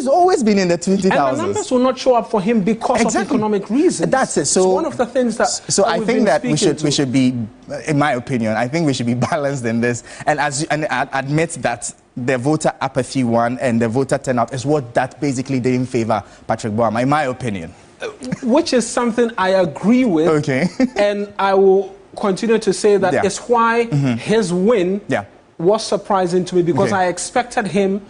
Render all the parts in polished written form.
he's always been in the 20,000s. And the numbers will not show up for him because of economic reasons. That's it. So it's one of the things that. So I think that we should be, in my opinion, I think we should be balanced in this, and admit that the voter apathy one and the voter turnout is what that basically didn't favor Patrick Boama, in my opinion. Which is something I agree with. Okay. And I will continue to say that it's why his win was surprising to me, because I expected him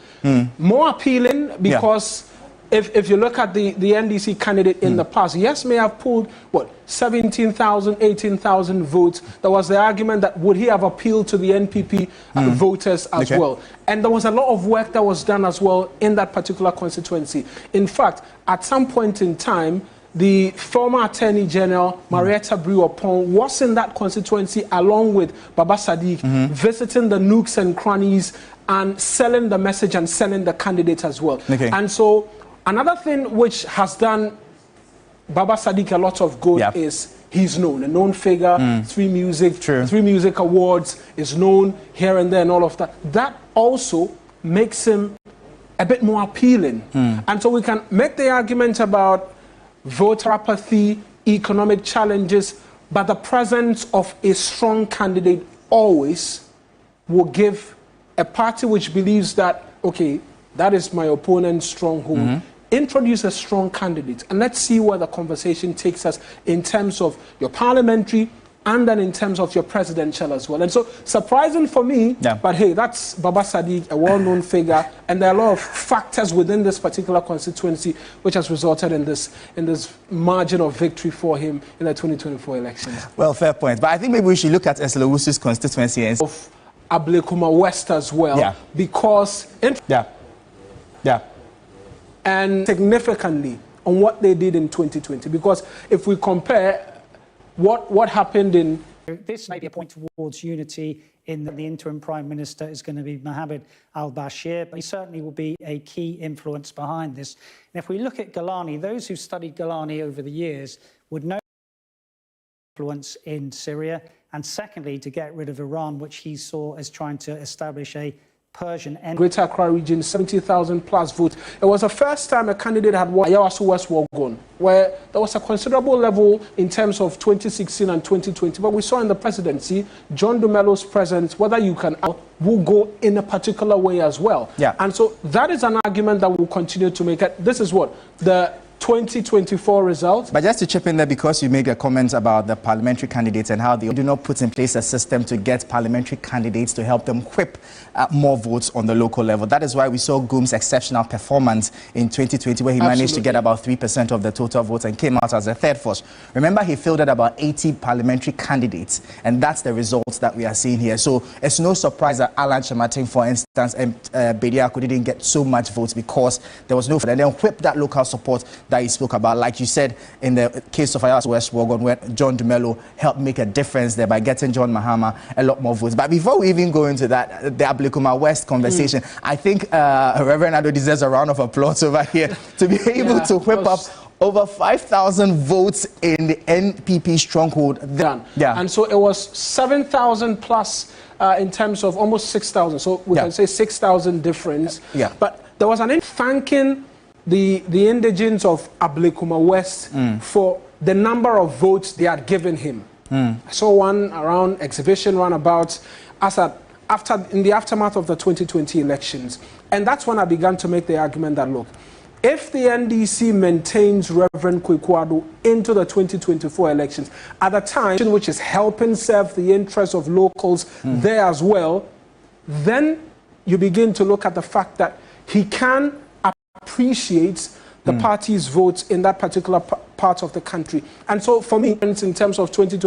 more appealing, because if you look at the NDC candidate in the past, yes, may have pulled, what, 17,000, 18,000 votes. There was the argument that would he have appealed to the NPP voters as well. And there was a lot of work that was done as well in that particular constituency. In fact, at some point in time, the former Attorney General, Marietta Brewer-Pong, was in that constituency along with Baba Sadiq, visiting the nooks and crannies and selling the message and selling the candidate as well. And so another thing which has done Baba Sadiq a lot of good is he's known, a known figure, three music awards, is known here and there and all of that. That also makes him a bit more appealing. And so we can make the argument about voter apathy, economic challenges, but the presence of a strong candidate always will give a party which believes that, okay, that is my opponent's stronghold, introduce a strong candidate, and let's see where the conversation takes us in terms of your parliamentary and then in terms of your presidential as well. And so, surprising for me, but hey, that's Baba Sadiq, a well-known figure, and there are a lot of factors within this particular constituency which has resulted in this margin of victory for him in the 2024 elections. Well, fair point. But I think maybe we should look at Eslawusu's constituency and of Ablekuma West as well, because and significantly on what they did in 2020, because if we compare what happened in... This may be a point towards unity in that the interim Prime Minister is going to be Mohamed al-Bashir, but he certainly will be a key influence behind this. And if we look at Gilani, those who've studied Gilani over the years would know influence in Syria, and secondly, to get rid of Iran, which he saw as trying to establish a Persian and Greater Accra region, 70,000 plus votes. It was the first time a candidate had won Ayawaso West Wuogon, where there was a considerable level in terms of 2016 and 2020. But we saw in the presidency, John Dumelo's presence, whether you can, will go in a particular way as well. And so that is an argument that we'll continue to make. This is what the 2024 results. But just to chip in there, because you make a comment about the parliamentary candidates and how they do not put in place a system to get parliamentary candidates to help them whip more votes on the local level. That is why we saw Goom's exceptional performance in 2020, where he managed to get about 3% of the total votes and came out as the third force. Remember, he fielded about 80 parliamentary candidates, and that's the results that we are seeing here. So it's no surprise that Alan Kyerematen, for instance, and Bediako didn't get so much votes because there was no... And then whip that local support that he spoke about, like you said, in the case of Ayawaso West Wuogon, where John Dumelo helped make a difference there by getting John Mahama a lot more votes. But before we even go into that, the Ablekuma West conversation, I think Reverend Ado deserves a round of applause over here to be able to whip up over 5,000 votes in the NPP stronghold. And so it was 7,000 plus in terms of almost 6,000. So we can say 6,000 difference. But there was an thanking the indigents of Ablekuma West for the number of votes they had given him. I saw one around exhibition roundabout in the aftermath of the 2020 elections. And that's when I began to make the argument that, look, if the NDC maintains Reverend Kwaku Addo into the 2024 elections, at a time which is helping serve the interests of locals there as well, then you begin to look at the fact that he can appreciate the party's votes in that particular part of the country. And so for me, in terms of 2020,